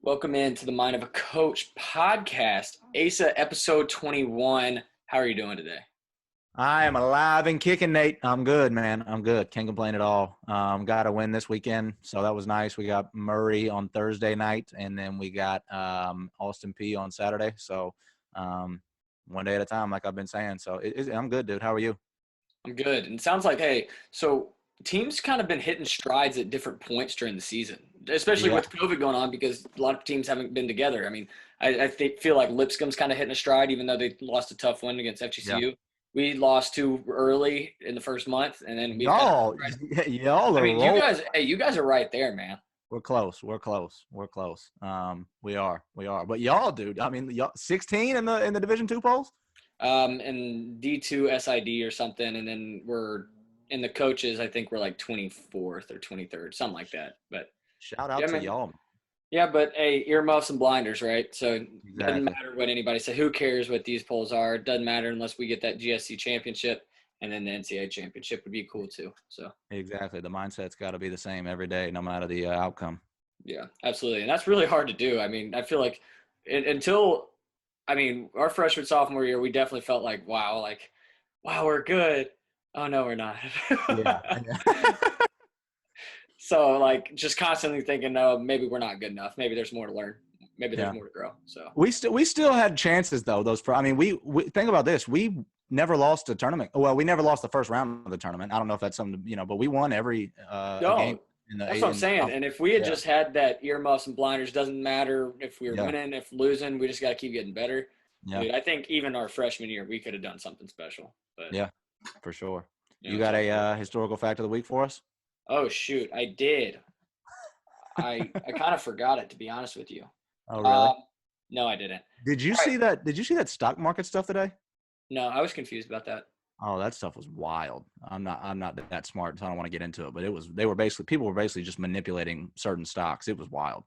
Welcome into the Mind of a Coach podcast, ASA episode 21. How are you doing today? I am alive and kicking, Nate. I'm good, man. I'm good. Can't complain at all. Got a win this weekend, so that was nice. We got Murray on Thursday night, and then we got Austin P on Saturday. So one day at a time, like I've been saying. So I'm good, dude. How are you? I'm good. And it sounds like, hey, so teams kind of been hitting strides at different points during the season, especially Yeah, with COVID going on because a lot of teams haven't been together. I mean, feel like Lipscomb's kind of hitting a stride, even though they lost a tough win against yeah. FGCU. We lost too early in the first month, and then we've kind of Y'all, y'all I are mean, you rolling. guys, hey, you guys are right there, man. We're close. We're close. We're close. We are. We are. But y'all, dude. I mean, y'all 16 in the Division II polls. And D2 SID or something, and then we're in the coaches. I think we're like 24th or 23rd, something like that. But Shout yeah, out to man. y'all. Yeah, but hey, earmuffs and blinders, right? So it doesn't Exactly. matter what anybody says. Who cares what these polls are? It doesn't matter unless we get that GSC championship, and then the NCAA championship would be cool too. So Exactly. The mindset's got to be the same every day, no matter the outcome. yeah, absolutely, and that's really hard to do. I mean, I feel like until I mean, our freshman sophomore year, we definitely felt like, wow, we're good. Oh no, we're not. Yeah. So like, just constantly thinking, no, maybe we're not good enough. Maybe there's more to learn. Maybe there's Yeah. more to grow. So We still had chances though. I mean, we think about this. We never lost a tournament. Well, we never lost the first round of the tournament. I don't know if that's something but we won every a game no, in the that's eight. what I'm saying. And if we had Yeah. just had that earmuffs and blinders, doesn't matter if we were Yeah. winning, if losing, we just got to keep getting better. Yeah. Dude, I think even our freshman year, we could have done something special. But Yeah. For sure. you know, You it's got all a good. historical fact of the week for us? Oh shoot, I did. I kind of forgot it, to be honest with you. Oh, really? Um, no, I didn't. Did you All right. see that? Did you see that stock market stuff today? No, I was confused about that. Oh, that stuff was wild. I'm not that smart, so I don't want to get into it. But people were basically just manipulating certain stocks. It was wild.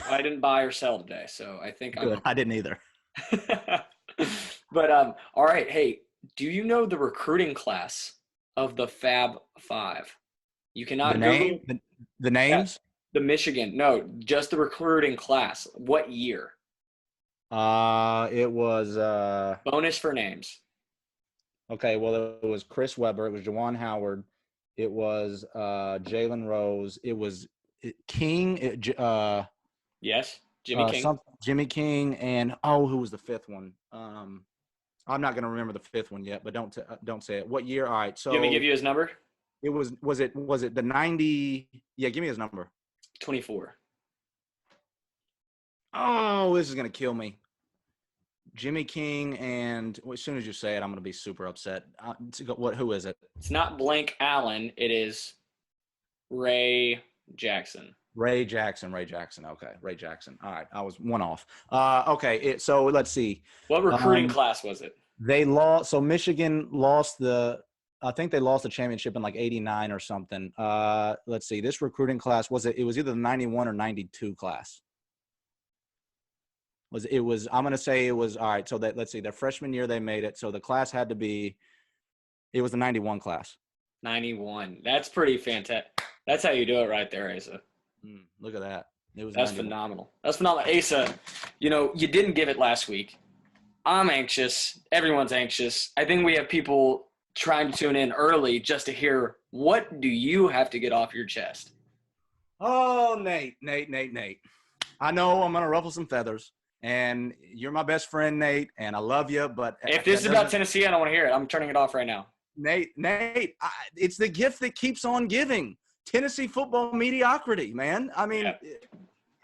Well, I didn't buy or sell today, so I think I'm Good. I didn't either. okay. But all right. Hey, do you know the recruiting class of the Fab Five? You The cannot name, Google. the Yeah, names. the Michigan. No, just the recruiting class. What year? It was Bonus for names. okay. Well, it was Chris Webber. It was Jawan Howard. It was Jalen Rose. It was King. Yes, Jimmy King. Jimmy King, and who was the fifth one? I'm not gonna remember the fifth one yet, but don't say it. What year? All right. You want me to give So you his number? it was it the 90? Yeah, give me his number. 24. Oh, this is gonna kill me. Jimmy King, and as soon as you say it, I'm gonna be super upset. Who is it? It's not Blank Allen. It is Ray Jackson. Ray Jackson. Ray Jackson. Okay, Ray Jackson. All right, I was one off. Okay, so let's see. What recruiting Um, class was it? they lost. So Michigan lost the. I think they lost the championship in like '89 or something. Let's see. This recruiting class was it? It was either the '91 or '92 class. I'm gonna say it was all right. So that let's see. Their freshman year they made it. So the class had to be. It was the '91 class. 91. That's pretty fantastic. That's how you do it right there, Asa. Look at that. It was That's 91. phenomenal. That's phenomenal. Asa, you didn't give it last week. I'm anxious. Everyone's anxious. I think we have people trying to tune in early just to hear what do you have to get off your chest? Oh, Nate. I know I'm gonna ruffle some feathers, and you're my best friend, Nate, and I love you. But If this is about Tennessee, I don't want to hear it. I'm turning it off right now. Nate, it's the gift that keeps on giving. Tennessee football mediocrity, man. I mean,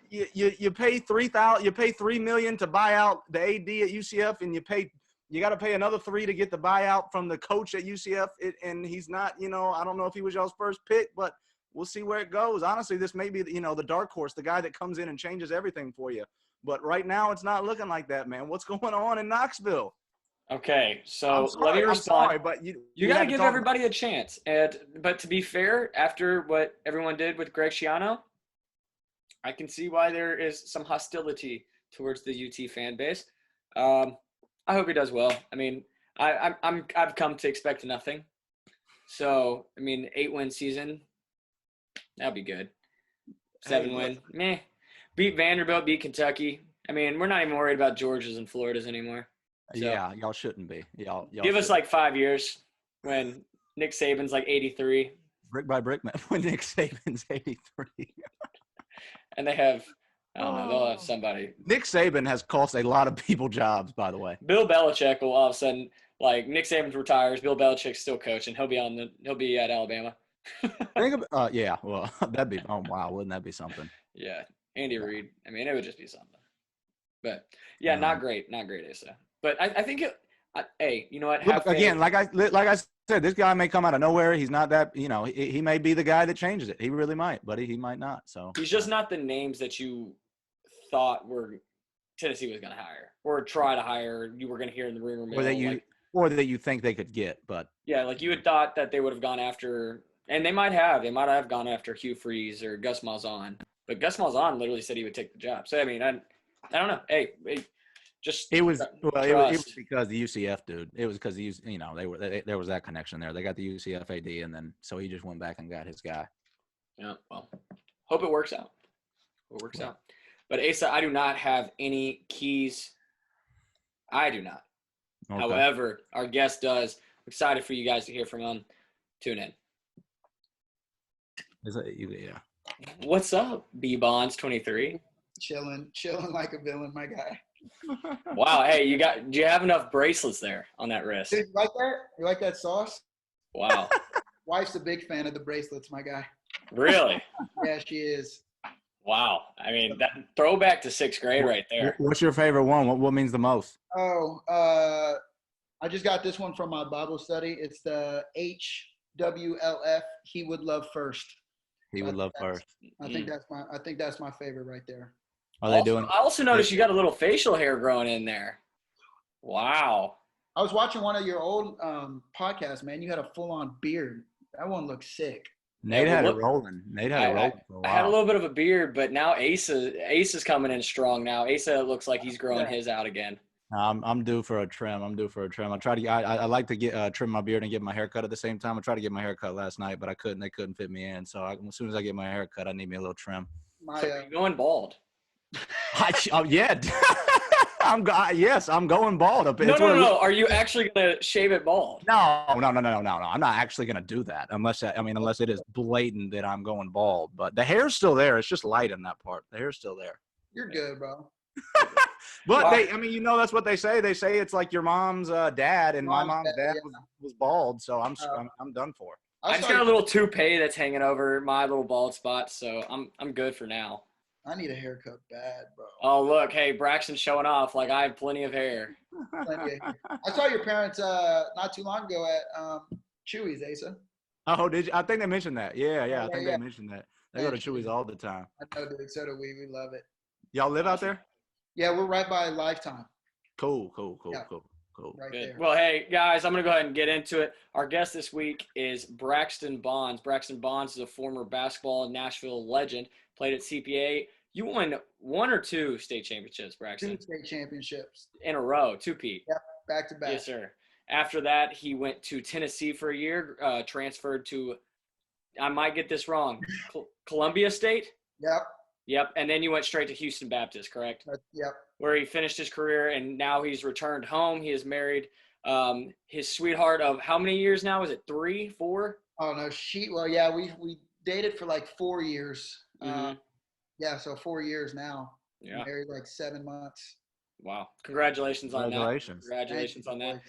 Yeah. you pay $3 million to buy out the AD at UCF, and you got to pay another $3 million to get the buyout from the coach at UCF. And he's not, I don't know if he was y'all's first pick, but we'll see where it goes. Honestly, this may be, the dark horse, the guy that comes in and changes everything for you. But right now, it's not looking like that, man. What's going on in Knoxville? Okay, so let me I'm respond. sorry, but You got to give everybody a chance. But to be fair, after what everyone did with Greg Schiano, I can see why there is some hostility towards the UT fan base. I hope he does well. I mean, I've come to expect nothing. So, I mean, 8-win season, that'd be good. 7-win, meh. Beat Vanderbilt, beat Kentucky. I mean, we're not even worried about Georgias and Floridas anymore. So Yeah, y'all shouldn't be. Y'all give us should. like 5 years when Nick Saban's like 83 Brick by brick, man. When Nick Saban's 83. and they have, I don't know, they'll have Oh. somebody. Nick Saban has cost a lot of people jobs, by the way. Bill Belichick will all of a sudden, like Nick Saban retires, Bill Belichick's still coaching. He'll be at Alabama. Think of, yeah, well, that'd be, oh wow, wouldn't that be something? Yeah, Andy Yeah. Reid. I mean, it would just be something. But yeah, Um, not great, Asa. But I think hey, you know what? Have Look, faith. again, like I said, this guy may come out of nowhere. He's not that, he may be the guy that changes it. He really might, but he might not. So He's just not the names that you thought were Tennessee was going to hire or try to hire. You were going to hear in the rumor or that mill, you like or that you think they could get, but yeah, like you had thought that they would have gone after, and they might have. They might have gone after Hugh Freeze or Gus Malzahn, but Gus Malzahn literally said he would take the job. So I mean, I don't know. Hey, just it was trust. because the UCF dude. It was because there was that connection there. They got the UCF AD, and then so he just went back and got his guy. Yeah, well, hope it works out. Hope it works Yeah. out. But Asa, I do not have any keys. I do not. Okay. However, our guest does. I'm excited for you guys to hear from him. Tune in. Yeah. What's up, B Bonds 23? Chilling like a villain, my guy. Wow, hey, do you have enough bracelets there on that wrist? Dude, you like that? You like that sauce? Wow. Wife's a big fan of the bracelets, my guy. Really? Yeah, she is. Wow. I mean, that throwback to 6th grade right there. What's your favorite one? What means the most? Oh, I just got this one from my Bible study. It's the HWLF. He would love first. He would love first. I think that's my favorite right there. Are they doing? I also noticed you got a little facial hair growing in there. Wow. I was watching one of your old podcasts, man. You had a full-on beard. That one looks sick. Nate Yeah, had well, it rolling. Nate had it rolling for a I had a while. little bit of a beard, but now Ace is coming in strong now. Asa looks like he's growing his out again. I'm due for a trim. I try to. I like to get trim my beard and get my hair cut at the same time. I tried to get my hair cut last night, but I couldn't. They couldn't fit me in. So as soon as I get my hair cut, I need me a little trim. So you're going bald. Yeah. Yes, I'm going bald. No. Are you actually gonna shave it bald? No. I'm not actually gonna do that unless it is blatant that I'm going bald. But the hair's still there. It's just light in that part. The hair's still there. You're good, bro. But that's what they say. They say it's like your mom's dad, and my mom's dad was bald, so I'm done for. I just got a little toupee that's hanging over my little bald spot, so I'm good for now. I need a haircut bad, bro. Oh look, hey, Braxton's showing off. Like I have plenty of hair. I saw your parents not too long ago at Chewy's, Asa. Oh, did you? I think they mentioned that. Yeah. I think Yeah. they mentioned that. They go to Chewy's all the time. I know, dude. So do we. We love it. Y'all live out there? Yeah, we're right by Lifetime. Cool. Yeah. Good. Right there. Well, hey guys, I'm gonna go ahead and get into it. Our guest this week is Braxton Bonds. Braxton Bonds is a former basketball Nashville legend. Played at CPA. You won 1 or 2 state championships, Braxton. 2 state championships In a row, 2-peat. Yep, back to back. Yes, sir. After that, he went to Tennessee for a year. Transferred to, I might get this wrong, Columbia State. Yep. And then you went straight to Houston Baptist, correct? Yep. Where he finished his career, and now he's returned home. He is married. His sweetheart of how many years now? Is it 3, 4? Oh no, well, yeah, we dated for like 4 years. Mm-hmm. Yeah, so 4 years now. Yeah. Married like 7 months. Wow. Congratulations on that. Congratulations on that.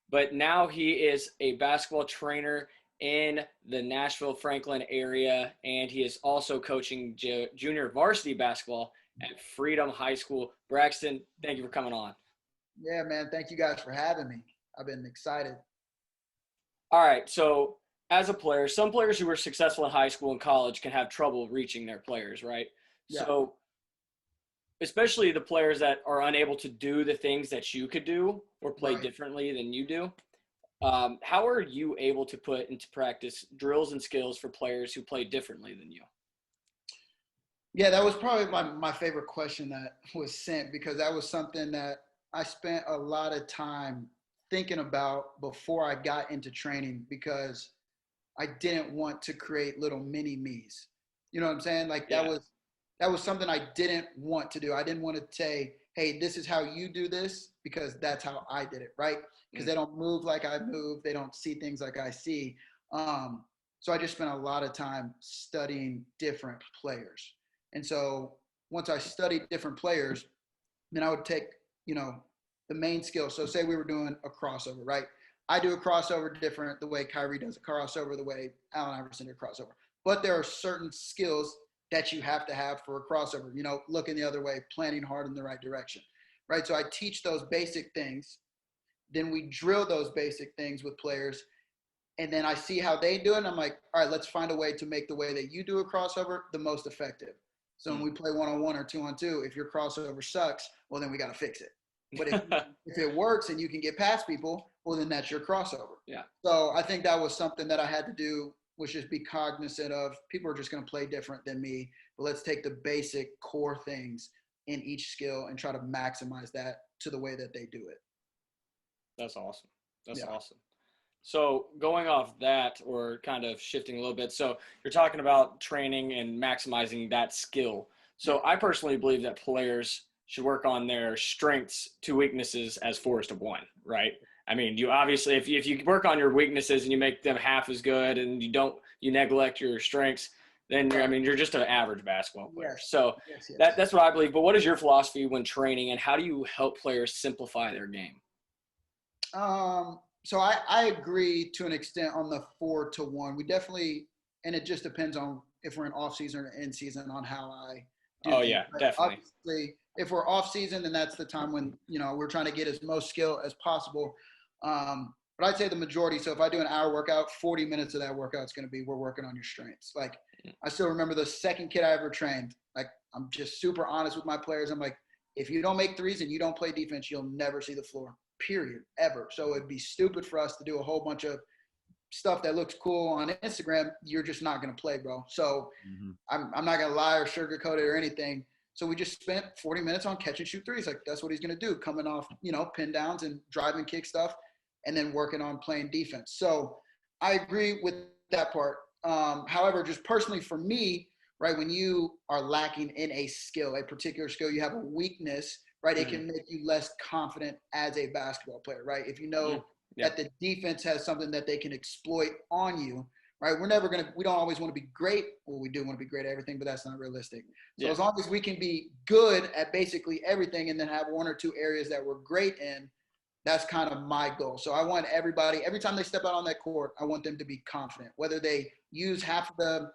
But now he is a basketball trainer in the Nashville Franklin area, and he is also coaching junior varsity basketball at Freedom High School. Braxton, thank you for coming on. Yeah, man. Thank you guys for having me. I've been excited. All right. So as a player, some players who are successful in high school and college can have trouble reaching their players, right? Yeah. So especially the players that are unable to do the things that you could do or play differently than you do. How are you able to put into practice drills and skills for players who play differently than you? Yeah, that was probably my favorite question that was sent, because that was something that I spent a lot of time thinking about before I got into training, because I didn't want to create little mini me's. You know what I'm saying? Like that was that was something I didn't want to do. I didn't want to say, hey, this is how you do this because that's how I did it, right? Because they don't move like I move. They don't see things like I see. So I just spent a lot of time studying different players. And so once I studied different players, then I would take, the main skill. So say we were doing a crossover, right? I do a crossover different the way Kyrie does a crossover, the way Allen Iverson did a crossover. But there are certain skills that you have to have for a crossover, looking the other way, planning hard in the right direction, right? So I teach those basic things. Then we drill those basic things with players. And then I see how they do it. And I'm like, all right, let's find a way to make the way that you do a crossover the most effective. So when we play 1-on-1 or 2-on-2, if your crossover sucks, well, then we got to fix it. But if it works and you can get past people, well, then that's your crossover. Yeah. So I think that was something that I had to do, was just be cognizant of people are just going to play different than me. But let's take the basic core things in each skill and try to maximize that to the way that they do it. That's awesome. That's awesome. So going off that, or kind of shifting a little bit, so you're talking about training and maximizing that skill. So I personally believe that players should work on their strengths to weaknesses as 4:1, right? I mean, you obviously, if you work on your weaknesses and you make them half as good and you neglect your strengths, then you're just an average basketball player. Yes. So Yes. that's what I believe. But what is your philosophy when training, and how do you help players simplify their game? So I agree to an extent on the 4-1. We definitely, and it just depends on if we're in off season or in season on how I do things. Yeah, But definitely. obviously, if we're off season, then that's the time when, we're trying to get as most skill as possible. But I'd say the majority. So if I do an hour workout, 40 minutes of that workout is going to be, we're working on your strengths. Like I still remember the second kid I ever trained. Like I'm just super honest with my players. I'm like, if you don't make threes and you don't play defense, you'll never see the floor. Period, ever. So it'd be stupid for us to do a whole bunch of stuff that looks cool on Instagram. You're just not going to play, bro. So I'm not going to lie or sugarcoat it or anything. So we just spent 40 minutes on catch and shoot threes. Like that's what he's going to do, coming off, pin downs and driving kick stuff, and then working on playing defense. So I agree with that part. However, just personally for me, right, when you are lacking in a skill, a particular skill, you have a weakness, right? It can make you less confident as a basketball player, right? If you know that the defense has something that they can exploit on you, right? We don't always want to be great. Well, we do want to be great at everything, but that's not realistic. So as long as we can be good at basically everything and then have one or two areas that we're great in, that's kind of my goal. So I want everybody, every time they step out on that court, I want them to be confident, whether they use half of the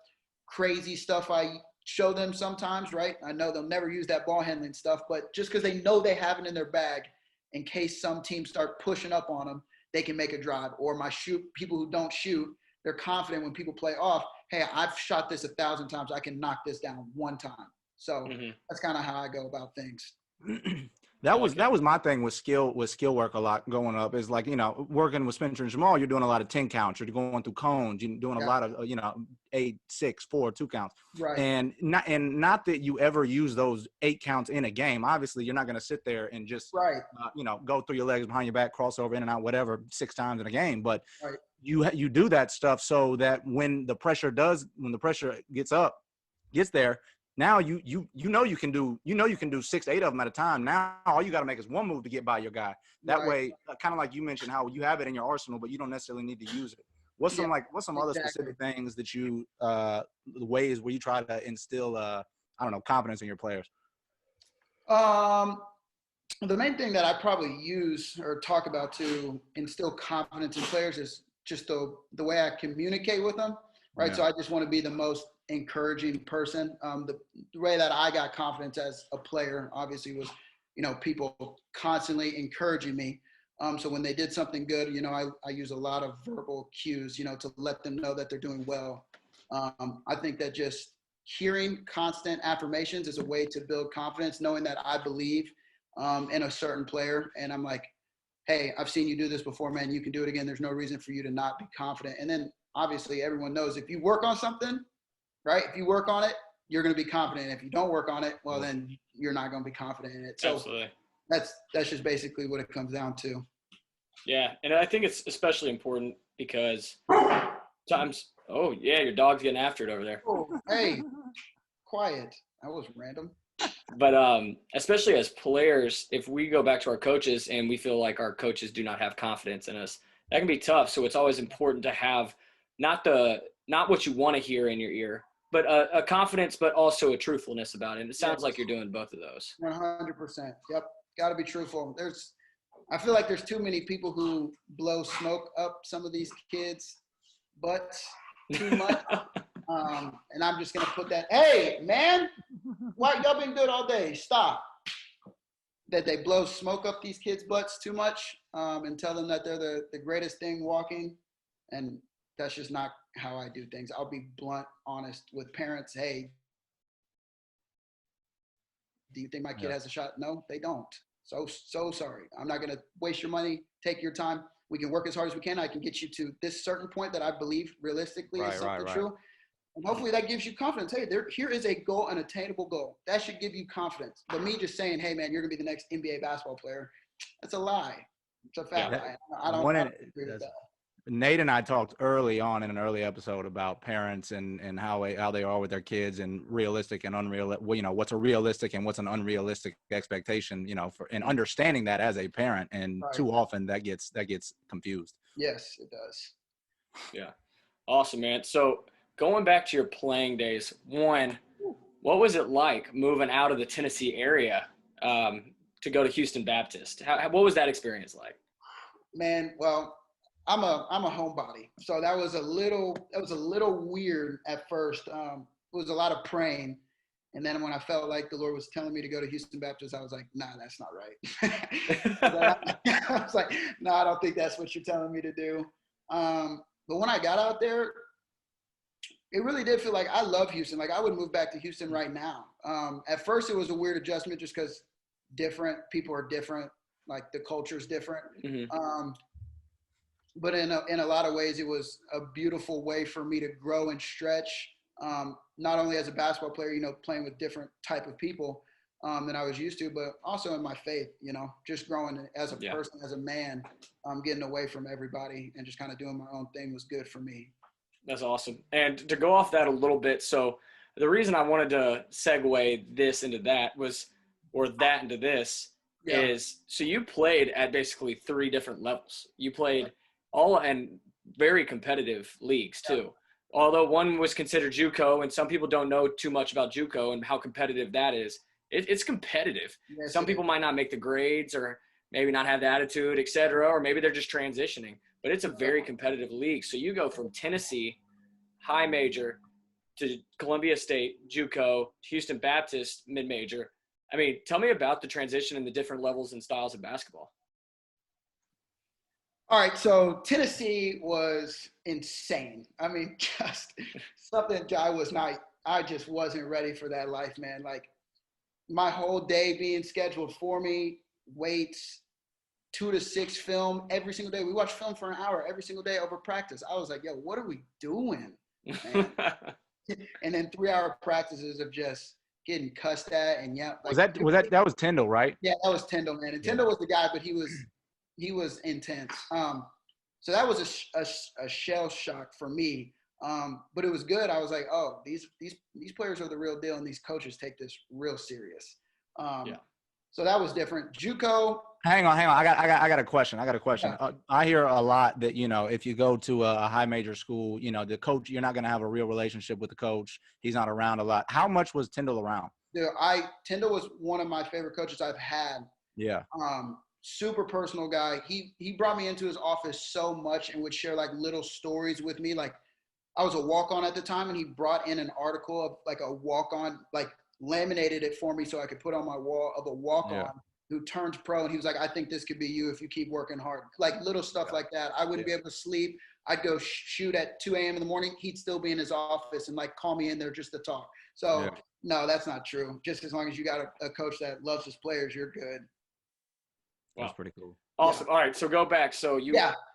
crazy stuff I show them sometimes, right? I know they'll never use that ball handling stuff, but just because they know they have it in their bag, in case some teams start pushing up on them, they can make a drive. Or people who don't shoot, they're confident when people play off, hey, I've shot this 1,000 times. I can knock this down one time. So that's kind of how I go about things. That was my thing with skill work a lot going up, is like, working with Spencer and Jamal, you're doing a lot of 10 counts, you're going through cones, you're doing a lot of, 8, 6, 4, 2 counts. Right. And not that you ever use those 8 counts in a game. Obviously, you're not going to sit there and just, go through your legs behind your back, crossover in and out, whatever, 6 times in a game. But you do that stuff so that when the pressure gets there, now you can do 6 to 8 of them at a time. Now all you got to make is one move to get by your guy. That way, kind of like you mentioned, how you have it in your arsenal, but you don't necessarily need to use it. What's some other specific things that you the ways where you try to instill confidence in your players? The main thing that I probably use or talk about to instill confidence in players is just the way I communicate with them, right? Yeah. So I just want to be the most encouraging person. The way that I got confidence as a player obviously was, people constantly encouraging me. So when they did something good, I use a lot of verbal cues, to let them know that they're doing well. I think that just hearing constant affirmations is a way to build confidence, knowing that I believe in a certain player. And I'm like, hey, I've seen you do this before, man. You can do it again. There's no reason for you to not be confident. And then obviously everyone knows if you work on something, right? If you work on it, you're going to be confident. If you don't work on it, well, then you're not going to be confident in it. So absolutely. That's just basically what it comes down to. Yeah, and I think it's especially important because your dog's getting after it over there. Oh, hey, quiet. That was random. But especially as players, if we go back to our coaches and we feel like our coaches do not have confidence in us, that can be tough. So it's always important to have not what you want to hear in your ear, but a confidence, but also a truthfulness about it. And it sounds like you're doing both of those. 100%. Yep. Got to be truthful. I feel like there's too many people who blow smoke up some of these kids' butts too much. And I'm just going to put that, hey, man, why y'all been good all day? Stop. That they blow smoke up these kids' butts too much and tell them that they're the greatest thing walking. And that's just not how I do things. I'll be blunt, honest with parents. Hey, do you think my kid has a shot? No, they don't. So sorry. I'm not going to waste your money. Take your time. We can work as hard as we can. I can get you to this certain point that I believe realistically is something true. And hopefully that gives you confidence. Hey, here is a goal, an attainable goal. That should give you confidence. But me just saying, hey, man, you're going to be the next NBA basketball player, that's a lie. It's a fat lie. I don't agree with that. Nate and I talked early on in an early episode about parents and how they are with their kids and realistic and unreal. You know, what's a realistic and what's an unrealistic expectation. You know, and understanding that as a parent, and too often that gets confused. Yes, it does. Yeah, awesome, man. So going back to your playing days, what was it like moving out of the Tennessee area to go to Houston Baptist? What was that experience like? Man, well, I'm a homebody, so that was a little weird at first. It was a lot of praying, and then when I felt like the Lord was telling me to go to Houston Baptist, I was like, nah, that's not right. I was like, no, I don't think that's what you're telling me to do. But when I got out there, it really did feel like I love Houston. Like I would move back to Houston right now. At first, it was a weird adjustment just because different people are different, like the culture's different. Mm-hmm. But in a lot of ways, it was a beautiful way for me to grow and stretch, not only as a basketball player, you know, playing with different type of people than I was used to, but also in my faith, you know, just growing as a person, as a man, getting away from everybody and just kind of doing my own thing was good for me. That's awesome. And to go off that a little bit, so the reason I wanted to segue this into that was, or that into this, is so you played at basically 3 different levels. You played all and very competitive leagues too. Although one was considered Juco, and some people don't know too much about Juco and how competitive that is. It's competitive. Yes, some people might not make the grades or maybe not have the attitude, et cetera, or maybe they're just transitioning. But it's a very competitive league. So you go from Tennessee, high major, to Columbia State, Juco, Houston Baptist, mid-major. I mean, tell me about the transition and the different levels and styles of basketball. All right, so Tennessee was insane. I mean, just something I just wasn't ready for that life, man. Like my whole day being scheduled for me, weights, 2 to 6 film every single day. We watched film for an hour every single day over practice. I was like, yo, what are we doing, man? And then 3-hour practices of just getting cussed at and like, that was Tyndall, right? Yeah, that was Tyndall, man. And Tyndall was the guy, but he was intense. So that was a shell shock for me. But it was good. I was like, oh, these players are the real deal, and these coaches take this real serious. So that was different. Juco. Hang on. I got a question. Yeah. I hear a lot that, you know, if you go to a high major school, you know, the coach, you're not going to have a real relationship with the coach. He's not around a lot. How much was Tyndall around? Dude, Tyndall was one of my favorite coaches I've had. Yeah. Super personal guy. He brought me into his office so much and would share like little stories with me. Like I was a walk-on at the time, and he brought in an article of like a walk-on, like laminated it for me so I could put on my wall of a walk-on who turned pro. And he was like, I think this could be you if you keep working hard. Like little stuff like that. I wouldn't be able to sleep. I'd go shoot at 2 a.m. in the morning. He'd still be in his office and like call me in there just to talk. So no, that's not true. Just as long as you got a coach that loves his players, you're good. That's pretty cool. Awesome. All right, so go back. So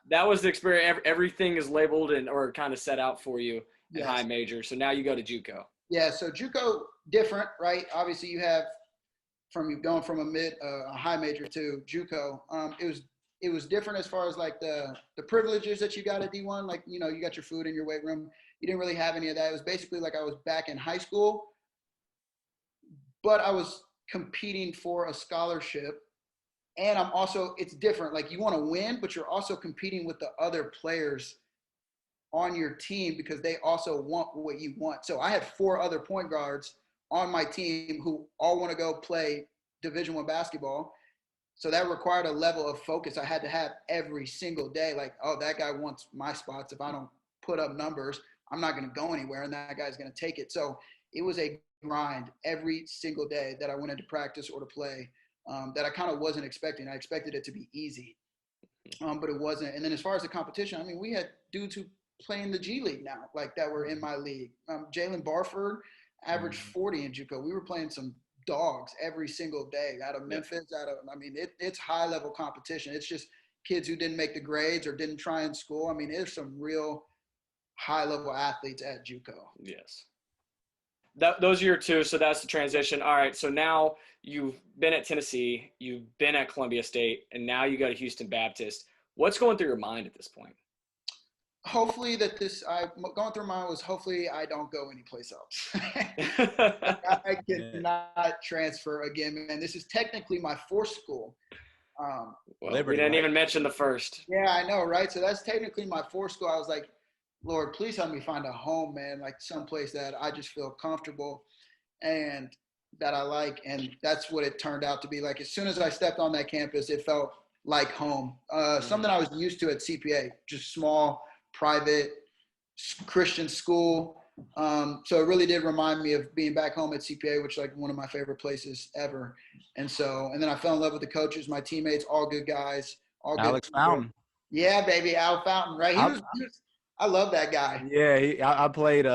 that was the experience. Everything is labeled or kind of set out for you in high major. So now you go to Juco. Yeah, so Juco, different, right? Obviously, you have going from a high major to Juco. It was different as far as like the privileges that you got at D1. Like, you know, you got your food in your weight room. You didn't really have any of that. It was basically like I was back in high school, but I was competing for a scholarship. And I'm also, it's different. Like you want to win, but you're also competing with the other players on your team because they also want what you want. So I had 4 other point guards on my team who all want to go play Division I basketball. So that required a level of focus I had to have every single day. Like, oh, that guy wants my spots. If I don't put up numbers, I'm not going to go anywhere, and that guy's going to take it. So it was a grind every single day that I went into practice or to play that I kind of wasn't expecting. I expected it to be easy, but it wasn't. And then as far as the competition, I mean, we had dudes who play in the G League now, like that were in my league. Jalen Barford averaged 40 in Juco. We were playing some dogs every single day out of Memphis. It's high level competition. It's just kids who didn't make the grades or didn't try in school. I mean, there's some real high level athletes at Juco. Yes. Those are your 2. So that's the transition. All right. So now you've been at Tennessee, you've been at Columbia State, and now you go to Houston Baptist. What's going through your mind at this point? Hopefully going through mine was hopefully I don't go anyplace else. I cannot transfer again, man. This is technically my 4th school. Well, we didn't even mention the first. Yeah, I know, right? So that's technically my 4th school. I was like, Lord, please help me find a home, man, like someplace that I just feel comfortable and that I like. And that's what it turned out to be. Like as soon as I stepped on that campus, it felt like home. Something I was used to at CPA, just small, private, Christian school. So it really did remind me of being back home at CPA, which is like one of my favorite places ever. And then I fell in love with the coaches, my teammates, all good guys. Alex Fountain. Yeah, baby, Al Fountain, right? I love that guy. Yeah, I played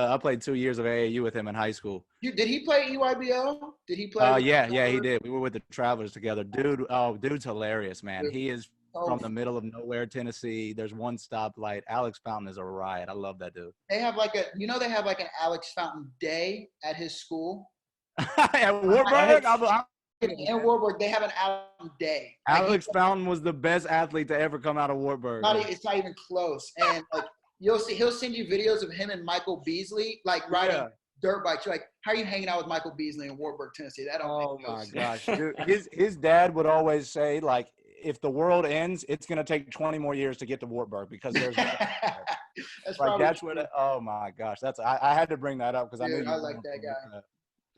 2 years of AAU with him in high school. Did he play EYBL? Did he play? Yeah, he did. We were with the Travelers together. Dude's hilarious, man. He is from the middle of nowhere, Tennessee. There's one stoplight. Alex Fountain is a riot. I love that dude. They have they have like an Alex Fountain Day at his school. At Warburg? In Warburg, they have an Alex Day. Alex Fountain was the best athlete to ever come out of Warburg. It's not even close. And like he'll send you videos of him and Michael Beasley like riding dirt bikes. You're like, how are you hanging out with Michael Beasley in Warburg, Tennessee? That don't make no sense. Gosh, dude, his dad would always say like, if the world ends, it's gonna take 20 more years to get to Warburg because there's. Oh my gosh, I had to bring that up because I knew. I like that guy.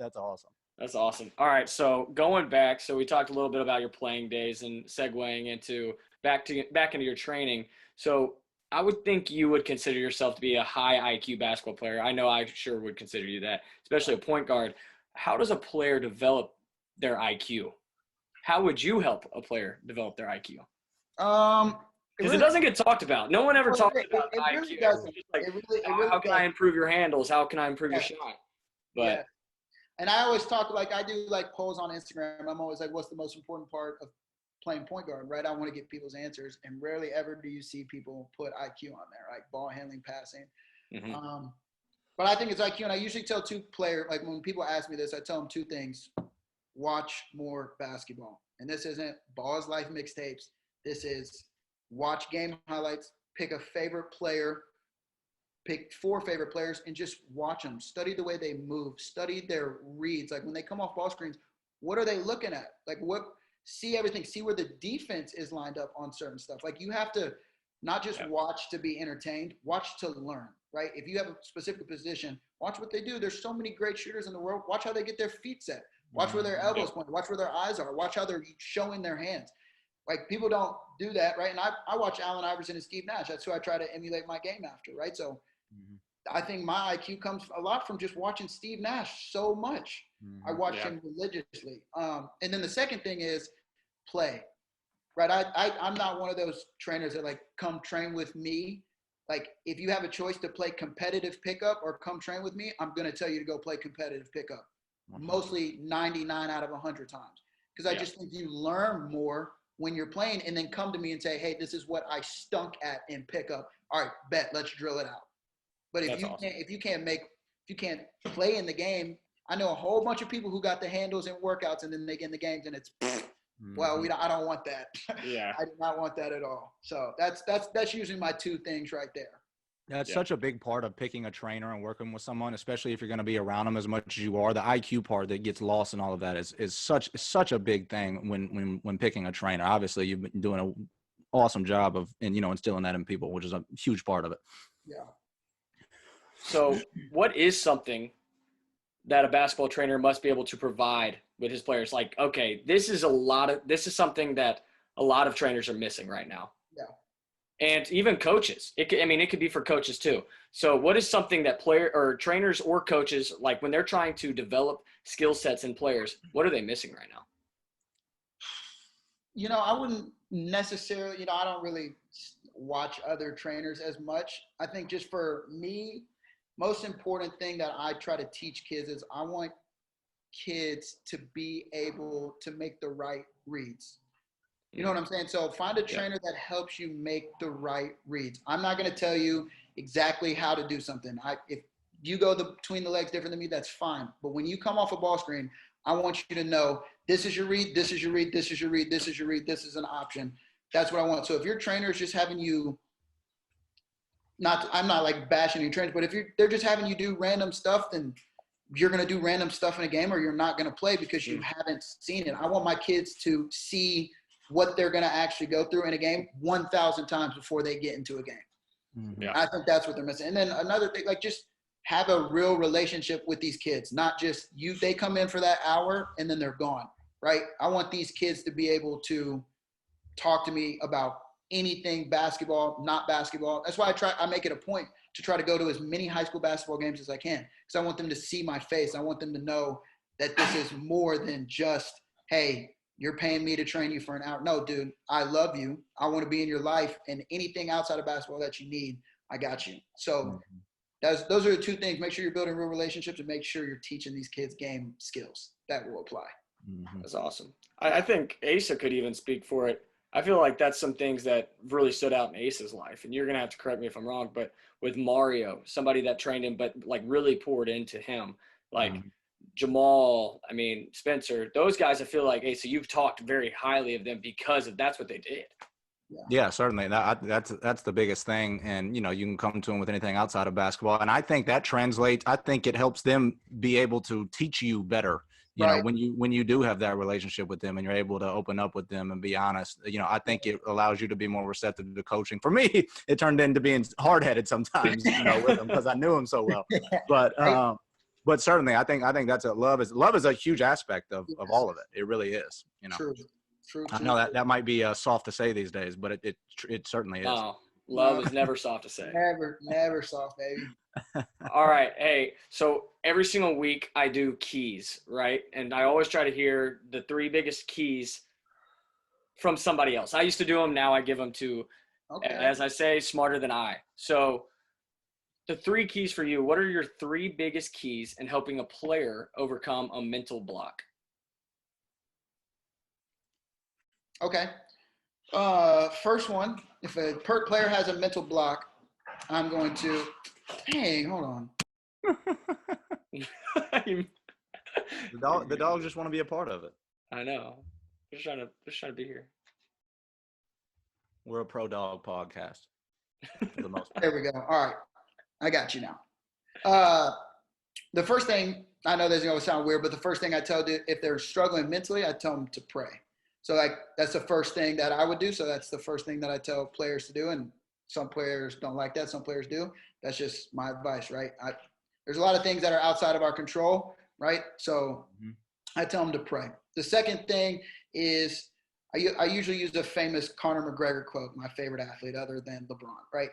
That's awesome. That's awesome. All right, so going back, so we talked a little bit about your playing days and segueing into back into your training. So I would think you would consider yourself to be a high IQ basketball player. I know I sure would consider you that, especially a point guard. How does a player develop their IQ? How would you help a player develop their IQ? Because it doesn't get talked about. No one ever talks about IQ. Really doesn't. How can I improve your handles? How can I improve your shot? But and I always talk I do like polls on Instagram. I'm always like, what's the most important part of playing point guard, right? I want to get people's answers, and rarely ever do you see people put IQ on there, like ball handling, passing. Mm-hmm. But I think it's IQ, and I usually tell 2 players, like when people ask me this, I tell them 2 things. Watch more basketball. And this isn't Ball's Life mixtapes. This is watch game highlights, pick a favorite player, pick 4 favorite players, and just watch them. Study the way they move. Study their reads. Like when they come off ball screens, what are they looking at? Like see everything. See where the defense is lined up on certain stuff. Like you have to not just watch to be entertained, watch to learn, right? If you have a specific position, watch what they do. There's so many great shooters in the world. Watch how they get their feet set. Watch where their elbows point. Watch where their eyes are. Watch how they're showing their hands. Like people don't do that, right? And I watch Allen Iverson and Steve Nash. That's who I try to emulate my game after, right? So I think my IQ comes a lot from just watching Steve Nash so much. I watch him religiously. And then the second thing is play, right? I'm not one of those trainers that like come train with me. Like if you have a choice to play competitive pickup or come train with me, I'm going to tell you to go play competitive pickup. Mostly 99 out of 100 times. Because I just think you learn more when you're playing and then come to me and say, hey, this is what I stunk at in pickup. All right, bet, let's drill it out. But if you can't play in the game, I know a whole bunch of people who got the handles in workouts and then they get in the games and it's, well, I don't want that. Yeah. I do not want that at all. So that's usually my 2 things right there. That's Yeah. such a big part of picking a trainer and working with someone, especially if you're going to be around them as much as you are. The IQ part that gets lost in all of that is such a big thing when picking a trainer. Obviously, you've been doing an awesome job of instilling that in people, which is a huge part of it. Yeah. So, what is something that a basketball trainer must be able to provide with his players? Like, okay, this is something that a lot of trainers are missing right now. Yeah. And even coaches. It could be for coaches too. So what is something that player or trainers or coaches, like when they're trying to develop skill sets in players, what are they missing right now? I wouldn't necessarily, I don't really watch other trainers as much. I think just for me, most important thing that I try to teach kids is I want kids to be able to make the right reads. You know what I'm saying? So find a trainer that helps you make the right reads. I'm not going to tell you exactly how to do something. If you go between the legs different than me, that's fine. But when you come off a ball screen, I want you to know this is your read, this is your read, this is your read, this is your read, this is an option. That's what I want. So if your trainer is just having you, I'm not like bashing your trainers, but if they're just having you do random stuff, then you're going to do random stuff in a game or you're not going to play because you haven't seen it. I want my kids to see what they're going to actually go through in a game 1,000 times before they get into a game. Yeah. I think that's what they're missing. And then another thing, like just have a real relationship with these kids, not just they come in for that hour and then they're gone, right? I want these kids to be able to talk to me about anything basketball, not basketball. That's why I make it a point to try to go to as many high school basketball games as I can because I want them to see my face. I want them to know that this is more than just, hey, you're paying me to train you for an hour. No, dude, I love you. I want to be in your life, and anything outside of basketball that you need, I got you. So those are the two things. Make sure you're building real relationships and make sure you're teaching these kids game skills that will apply. That's awesome. I think Asa could even speak for it. I feel like that's some things that really stood out in Asa's life, and you're going to have to correct me if I'm wrong, but with Mario, somebody that trained him but like really poured into him, like Jamal, Spencer, those guys, I feel like, Asa, you've talked very highly of them because that's what they did. Yeah, certainly. That's the biggest thing. And, you can come to them with anything outside of basketball. And I think that translates. I think it helps them be able to teach you better. You know, when you do have that relationship with them and you're able to open up with them and be honest, I think it allows you to be more receptive to coaching. For me, it turned into being hard-headed sometimes, with them because I knew them so well. But certainly, I think that's love is a huge aspect of all of it. It really is. True. I know that might be soft to say these days, but it certainly is. No, love is never soft to say. Never soft, baby. All right. Hey, so every single week I do keys, right? And I always try to hear the 3 biggest keys from somebody else. I used to do them. Now I give them to, as I say, smarter than I. So the 3 keys for you, what are your 3 biggest keys in helping a player overcome a mental block? Okay. First one, if a player has a mental block, I'm going to, dang, hold on. The dogs just want to be a part of it. I know. Just trying to be here. We're a pro dog podcast. For the most part. There we go. All right. I got you now. The first thing, I know this is going to sound weird, but the first thing I tell them, if they're struggling mentally, I tell them to pray. So that's the first thing that I would do. So that's the first thing that I tell players to do. And some players don't like that. Some players do. That's just my advice, right? There's a lot of things that are outside of our control, right? So I tell them to pray. The second thing is I usually use a famous Conor McGregor quote, my favorite athlete other than LeBron, right?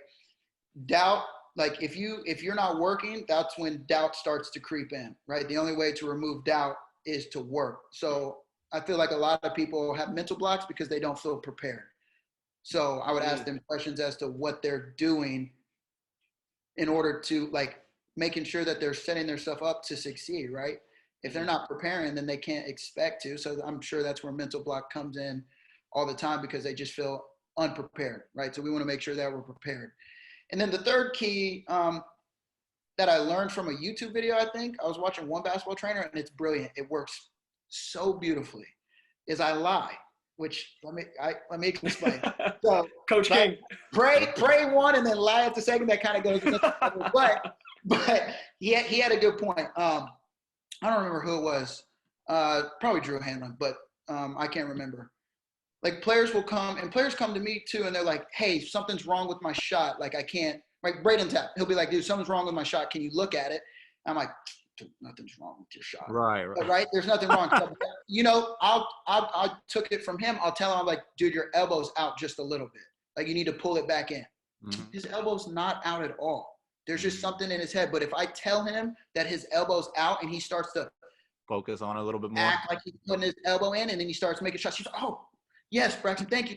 Doubt, like if you're not working, that's when doubt starts to creep in, right? The only way to remove doubt is to work. So I feel like a lot of people have mental blocks because they don't feel prepared. So I would ask them questions as to what they're doing in order to making sure that they're setting their stuff up to succeed, right? If they're not preparing, then they can't expect to. So I'm sure that's where mental block comes in all the time because they just feel unprepared, right? So we want to make sure that we're prepared. And then the third key that I learned from a YouTube video, I think, I was watching one basketball trainer and it's brilliant. It works so beautifully, is I lie. which let me explain. So Coach King. Pray one and then lie at the second. That kind of goes against the other. But he had a good point. I don't remember who it was. Probably Drew Hanlon, but I can't remember. Like players will come, and players come to me too, and they're like, "Hey, something's wrong with my shot. Like I can't." Like Braden Tapp, he'll be like, "Dude, something's wrong with my shot. Can you look at it?" I'm like, "Dude, nothing's wrong with your shot." Right. Right? There's nothing wrong. You know, I took it from him. I'll tell him, I'm like, "Dude, your elbow's out just a little bit. Like you need to pull it back in." Mm-hmm. His elbow's not out at all. There's just something in his head. But if I tell him that his elbow's out and he starts to Focus on it a little bit more. act like he's putting his elbow in, and then he starts making shots. She's like, "Oh, yes, Braxton, thank you.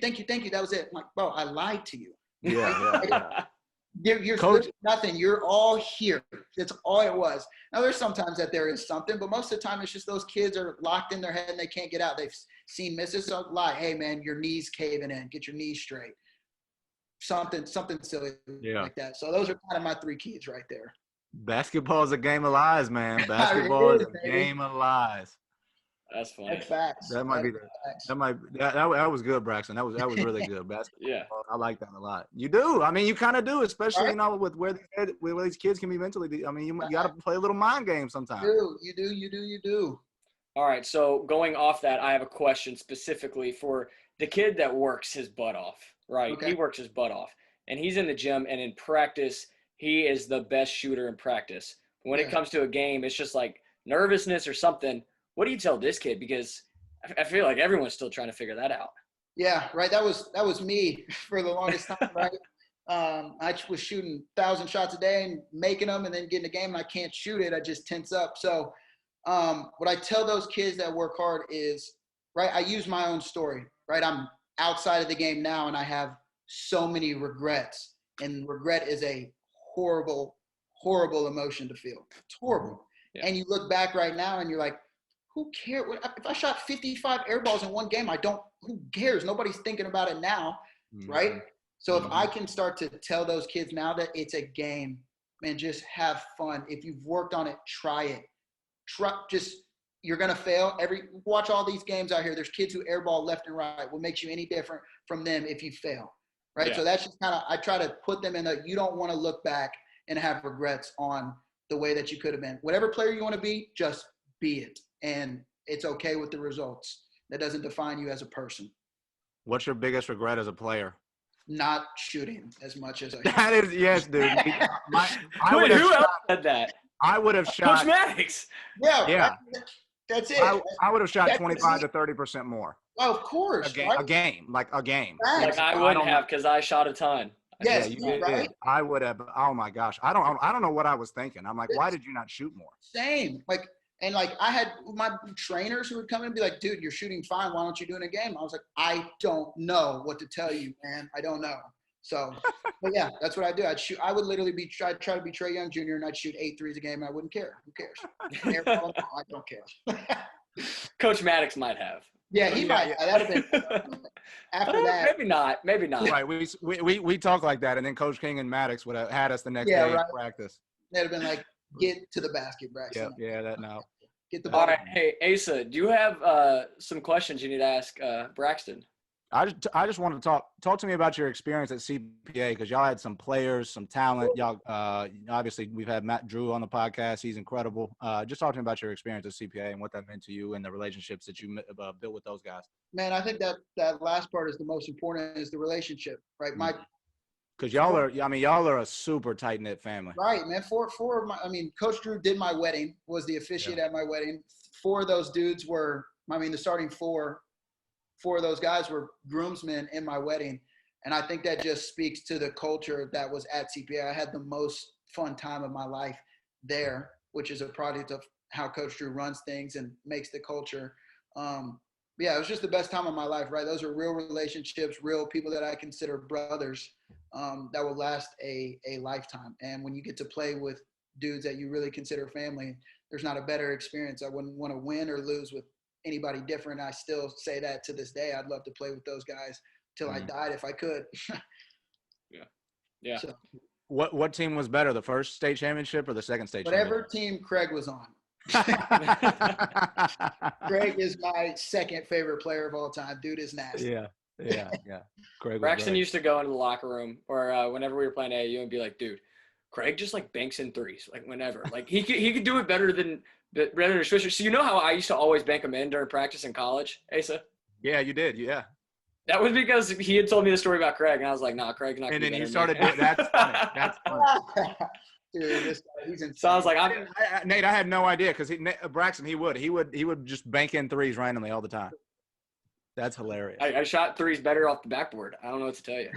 That was it." I'm like, "Bro, I lied to you. Yeah. You're Coach, nothing. You're all here. That's all it was." Now, there's sometimes that there is something, but most of the time it's just those kids are locked in their head and they can't get out. They've seen misses. So lie, "Hey, man, your knee's caving in. Get your knees straight." Something silly like that. So those are kind of my 3 keys right there. Basketball is a game of lies, man. Basketball is a game of lies. That's funny. That's facts. That was good, Braxton. That was really good. Basketball. Yeah. I like that a lot. You do. I mean, you kind of do, especially with where these kids can be mentally. I mean, you got to play a little mind game sometimes. You do. All right. So going off that, I have a question specifically for the kid that works his butt off, right? Okay. He works his butt off, and he's in the gym, and in practice, he is the best shooter in practice. When it comes to a game, it's just like nervousness or something. What do you tell this kid? Because I feel like everyone's still trying to figure that out. Yeah, right. That was me for the longest time, right? I was shooting 1,000 shots a day and making them, and then getting a game and I can't shoot it. I just tense up. So what I tell those kids that work hard is, right, I use my own story, right? I'm outside of the game now and I have so many regrets. And regret is a horrible, horrible emotion to feel. It's horrible. Yeah. And you look back right now and you're like, who cares? If I shot 55 air balls in one game, who cares? Nobody's thinking about it now, right? So if I can start to tell those kids now that it's a game, man, just have fun. If you've worked on it, try it. You're going to fail. Watch all these games out here. There's kids who airball left and right. What makes you any different from them if you fail, right? Yeah. So that's just kind of, I try to put them in you don't want to look back and have regrets on the way that you could have been. Whatever player you want to be, just be it. And it's okay with the results. That doesn't define you as a person. What's your biggest regret as a player? Not shooting as much as I should. That is, yes, dude. Who else said that? I would have shot. Coach Maddox. Yeah. That's it. I would have shot 25 to 30% more. Oh, of course. A game. Like a game. Like I wouldn't have because I shot a ton. Yes, you did. Right? I would have. Oh my gosh. I don't know what I was thinking. I'm like, why did you not shoot more? Same. And I had my trainers who would come in and be like, "Dude, you're shooting fine. Why don't you do it in a game?" I was like, "I don't know what to tell you, man. I don't know." So, but yeah, that's what I do. I would literally I'd try to be Trae Young Jr. and I'd shoot 8 threes a game and I wouldn't care. Who cares? I don't care. Coach Maddox might have. Yeah, he might. That'd have been after that. Maybe not. Right. We talk like that, and then Coach King and Maddox would have had us the next day in practice. They'd have been like, "Get to the basket, Braxton." Yeah, that now. Get the ball. All right. Hey, Asa, do you have some questions you need to ask Braxton? I just want to talk to me about your experience at CPA, because y'all had some players, some talent. Y'all obviously we've had Drew on the podcast. He's incredible. Just talk to me about your experience at CPA and what that meant to you and the relationships that you built with those guys. Man, I think that last part is the most important, is the relationship, right? Because y'all are a super tight knit family. Right, man. Coach Drew did my wedding, was the officiant at my wedding. 4 of those dudes were, the starting 4 of those guys were groomsmen in my wedding. And I think that just speaks to the culture that was at CPA. I had the most fun time of my life there, which is a product of how Coach Drew runs things and makes the culture. Yeah, it was just the best time of my life, right? Those are real relationships, real people that I consider brothers that will last a lifetime. And when you get to play with dudes that you really consider family, there's not a better experience. I wouldn't want to win or lose with anybody different. I still say that to this day. I'd love to play with those guys till I died if I could. Yeah. So, what team was better, the first state championship or the second state whatever championship? team Craig was on. Greg is my second favorite player of all time. Dude is nasty. Yeah. Greg was Braxton great. used to go into the locker room or whenever we were playing AAU and be like, dude, Craig just like banks in threes, like whenever. Like he could do it better than Swisher. So you know how I used to always bank him in during practice in college, Asa? Yeah, you did. Yeah. That was because he had told me the story about Craig, and I was like, nah, Craig's not And gonna then be you better started than me. doing that's funny. That's funny. Dude, this guy, he's insane. So I was like, Nate, I had no idea because Braxton, he would just bank in threes randomly all the time. That's hilarious. I shot threes better off the backboard. I don't know what to tell you.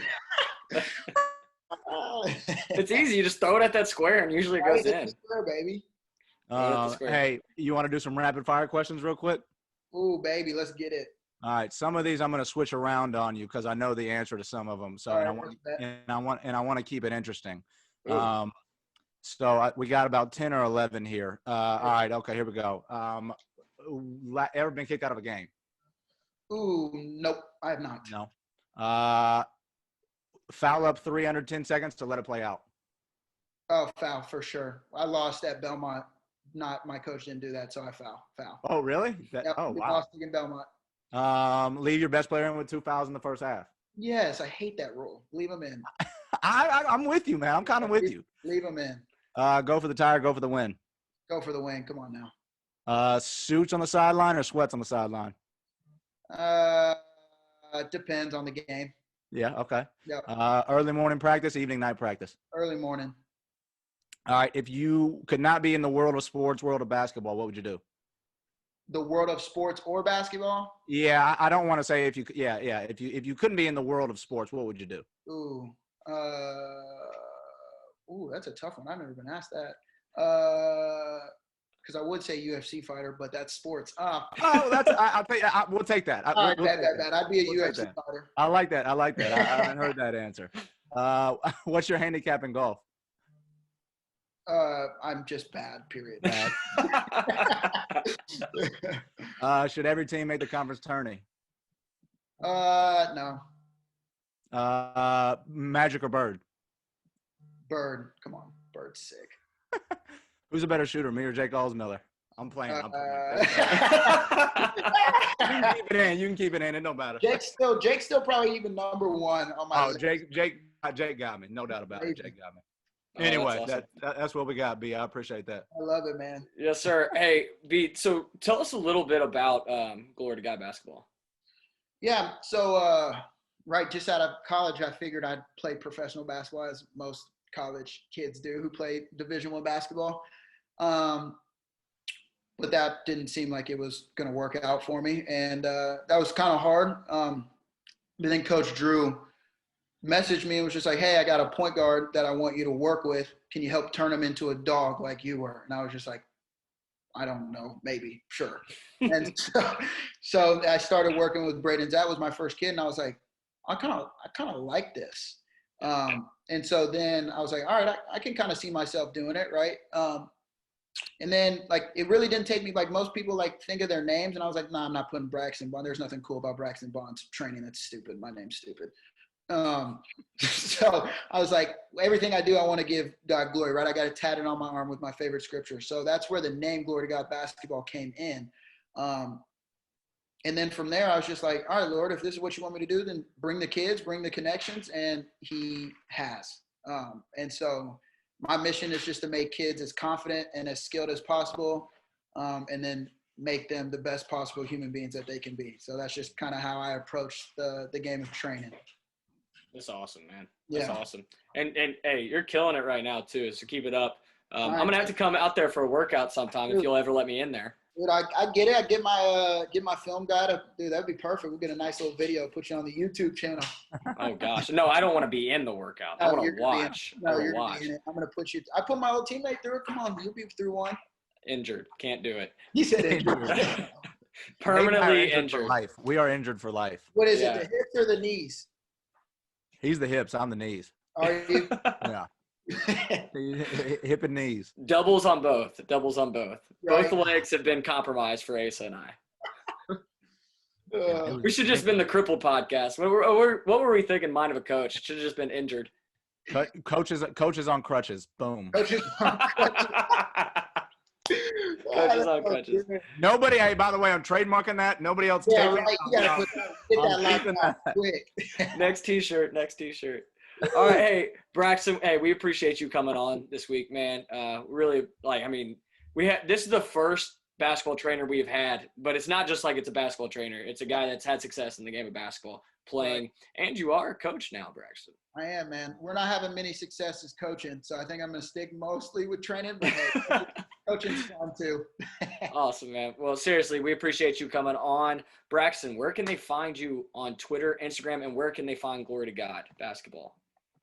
It's easy. You just throw it at that square, and usually it goes in. Square, baby. Hey, you want to do some rapid fire questions real quick? Ooh, baby, let's get it. All right, some of these I'm going to switch around on you because I know the answer to some of them. So All and right, I want to keep it interesting. Ooh. We got about 10 or 11 here. All right, okay, here we go. Ever been kicked out of a game? Ooh, nope, I have not. No. Foul up 310 seconds to let it play out. Oh, foul for sure. I lost at Belmont. My coach didn't do that, so I foul. Oh, really? Yep, Oh, we wow. lost against Belmont. Leave your best player in with 2 fouls in the first half. Yes, I hate that rule. Leave him in. I'm with you, man. I'm kind of with you. Leave him in. Go for the tire. Go for the win. Go for the win. Come on now. Suits on the sideline or sweats on the sideline? Depends on the game. Yeah. Okay. Yep. Early morning practice, evening night practice. Early morning. All right. If you could not be in the world of sports, world of basketball, what would you do? The world of sports or basketball? Yeah, I don't want to say if you. Yeah. If you couldn't be in the world of sports, what would you do? Ooh. That's a tough one. I've never been asked that. Because I would say UFC fighter, but that's sports. Oh, we'll take that. All right, we'll bad. I'd be a we'll UFC fighter. I like that. I haven't heard that answer. What's your handicap in golf? I'm just bad, period. Should every team make the conference tourney? No. Magic or Bird? Bird. Come on. Bird's sick. Who's a better shooter, me or Jake Allsmiller? I'm playing. You You can keep it in. It don't matter. Jake's still probably even number one on my list. Jake got me. No doubt about it. Jake got me. Anyway, that's awesome. that's what we got, B. I appreciate that. I love it, man. Yes, sir. Hey, B, so tell us a little bit about Glory to God basketball. Yeah, so right, just out of college, I figured I'd play professional basketball, as most college kids do who play Division I basketball. But that didn't seem like it was going to work out for me, and that was kind of hard. But then Coach Drew messaged me and was just like, hey, I got a point guard that I want you to work with. Can you help turn him into a dog like you were? And I was just like, I don't know, maybe, sure. And so I started working with Braden. That was my first kid, and I was like, I kind of like this. And so then I was like, all right, I can kind of see myself doing it, right? And then like it really didn't take me, like most people like think of their names, and I was like, nah, I'm not putting Braxton Bond. There's nothing cool about Braxton Bond's training. That's stupid. My name's stupid. So I was like, everything I do, I want to give God glory, right? I got it tatted on my arm with my favorite scripture. So that's where the name Glory to God Basketball came in. And then from there, I was just like, all right, Lord, if this is what you want me to do, then bring the kids, bring the connections. And he has. And so my mission is just to make kids as confident and as skilled as possible, and then make them the best possible human beings that they can be. So that's just kind of how I approach the game of training. That's awesome, man. That's Yeah. awesome. And hey, you're killing it right now too. So keep it up. I'm right. gonna have to come out there for a workout sometime if you'll ever let me in there. Dude, I get it. I get my film guy. Dude, that'd be perfect. We'll get a nice little video, put you on the YouTube channel. Oh gosh, no, I don't want to be in the workout. I want to watch. You're gonna be in it. I'm gonna put you. I put my old teammate through it. Come on, you'll be through one. Injured, can't do it. He said injured. Permanently For injured. life. We are injured for life. What is Yeah. it? The hips or the knees? He's the hips. I'm the knees. Are you? Yeah. Hip and knees. Doubles on both. Doubles on both. Right. Both legs have been compromised for Asa and I. Uh, We should have just been the crippled podcast. What were we thinking? Mind of a coach. It should have just been injured. Coaches on crutches. Boom. coaches- Coach Coaches on crutches. Nobody. Hey, by the way, I'm trademarking that. Nobody else Yeah, take it. right. You gotta get I'm that locked keeping out that. quick. Next t-shirt. All right, hey Braxton. Hey, we appreciate you coming on this week, man. Really, like, I mean, this is the first basketball trainer we've had, but it's not just like it's a basketball trainer. It's a guy that's had success in the game of basketball playing, and you are a coach now, Braxton. I am, man. We're not having many successes coaching, so I think I'm gonna stick mostly with training. But hey, coaching's fun too. Awesome, man. Well, seriously, we appreciate you coming on. Braxton, where can they find you on Twitter, Instagram, and where can they find Glory to God Basketball?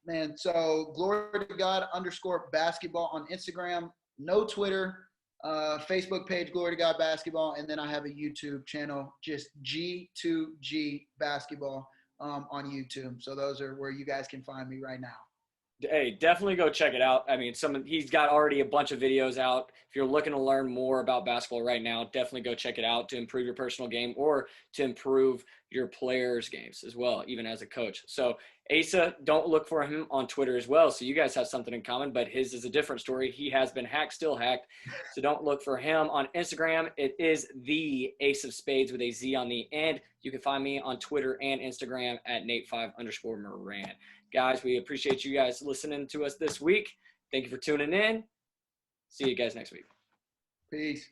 Man, so Glory to God _basketball on Instagram, no Twitter, Facebook page Glory to God Basketball, and then I have a YouTube channel, just G2G Basketball on YouTube. So those are where you guys can find me right now. Hey, definitely go check it out. I mean, he's got already a bunch of videos out. If you're looking to learn more about basketball right now, definitely go check it out to improve your personal game or to improve your players' games as well, even as a coach. So Asa, don't look for him on Twitter as well. So you guys have something in common, but his is a different story. He has been hacked, still hacked. So don't look for him on Instagram. It is the Ace of Spades with a Z on the end. You can find me on Twitter and Instagram at Nate5_Moran. Guys, we appreciate you guys listening to us this week. Thank you for tuning in. See you guys next week. Peace.